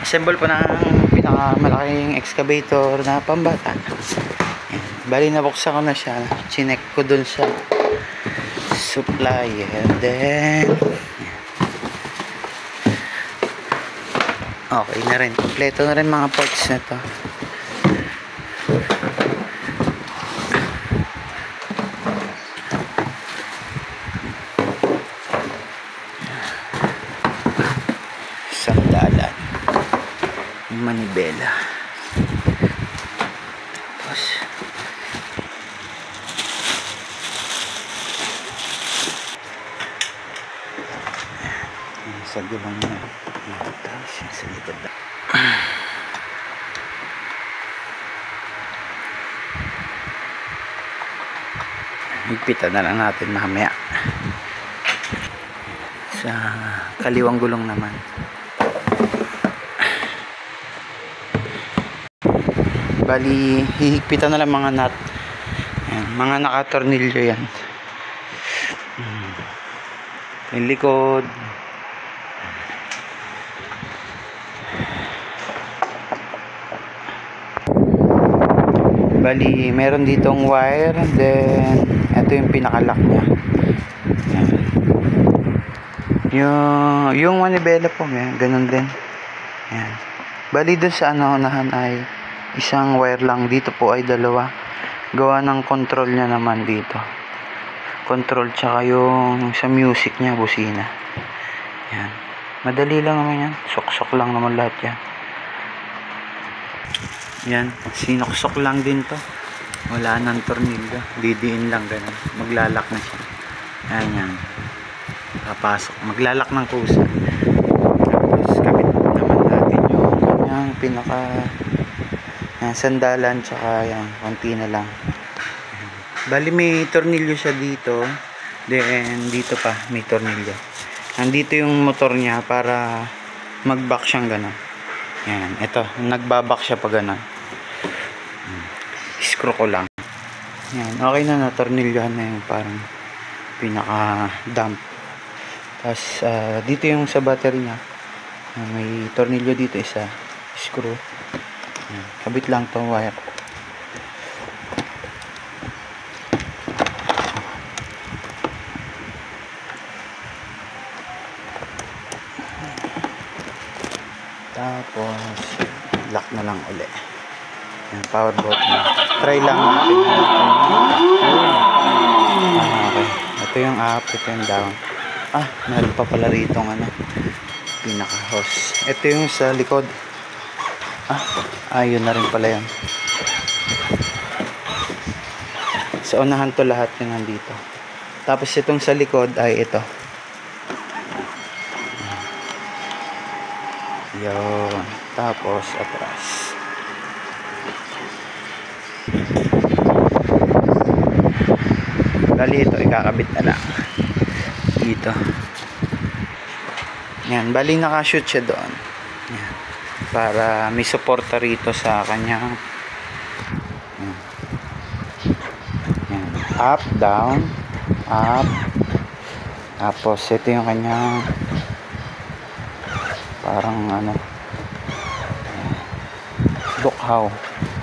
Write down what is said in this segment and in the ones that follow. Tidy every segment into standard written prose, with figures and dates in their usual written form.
assemble po ng pinakamalaking excavator na pambata. Bali nabuksan ko na siya, chinek ko dun sa supplier, then okay na rin, kompleto na rin mga parts na to. Sandalan, yung manibela, tapos sa gulong na tapos sa likod na higpitan na lang natin mamaya. Sa kaliwang gulong naman, bali hihigpitan na lang mga nut. Ayan, mga nakatornilyo yan. Yung likod, bali meron ditong wire, then ito yung pinakalock nya. Yung manibela po yan, ganun din. Ayan. Bali dun sa unahan ay isang wire lang, dito po ay dalawa. Gawa ng control nya naman dito, control tsaka yung sa music nya, busina. Ayan. Madali lang naman yan, sok-sok lang naman lahat yan. Yan, sinuksok lang din to, wala nang tornilyo, didiin lang ganun, maglalak na siya. Ayan yan, papasok, maglalak ng kusa. Tapos kapit naman natin yung kanyang pinaka sandalan, tsaka yan, konti na lang. Bali may tornilyo siya dito, then dito pa may tornilyo. Nandito yung motor niya para mag-back siyang gano'n. Yan, ito, nagbabak siya pag gano'n. Screw ko lang. Yan, okay na, natornilyohan na yung parang pinaka-dump. Tapos dito yung sa battery niya, may tornilyo dito, isa, screw. Yan, kabit lang tong wire. Tapos lock na lang uli. Yan, power bolt na. Try lang natin. Okay. Ito yung up, ito yung down. Meron pa pala rito ng pinaka hose. Ito yung sa likod. Yun na rin pala yan. Sa unahan to lahat yung nandito. Tapos itong sa likod ay ito. Yun. Tapos atras. Bali ito ikakabit na lang dito. Yan, bali nakashoot siya doon. Yan. Para may suporta rito sa kanyang yan. Up, down, up. Tapos ito yung kanyang parang bukhaw.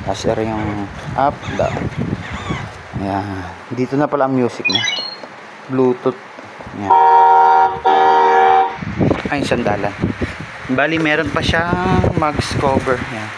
Tapos ito yung up, down. Yan. Dito na pala ang music niya. Bluetooth. Yan. Ay, sandalan. Bali, meron pa siyang mags cover. Yan.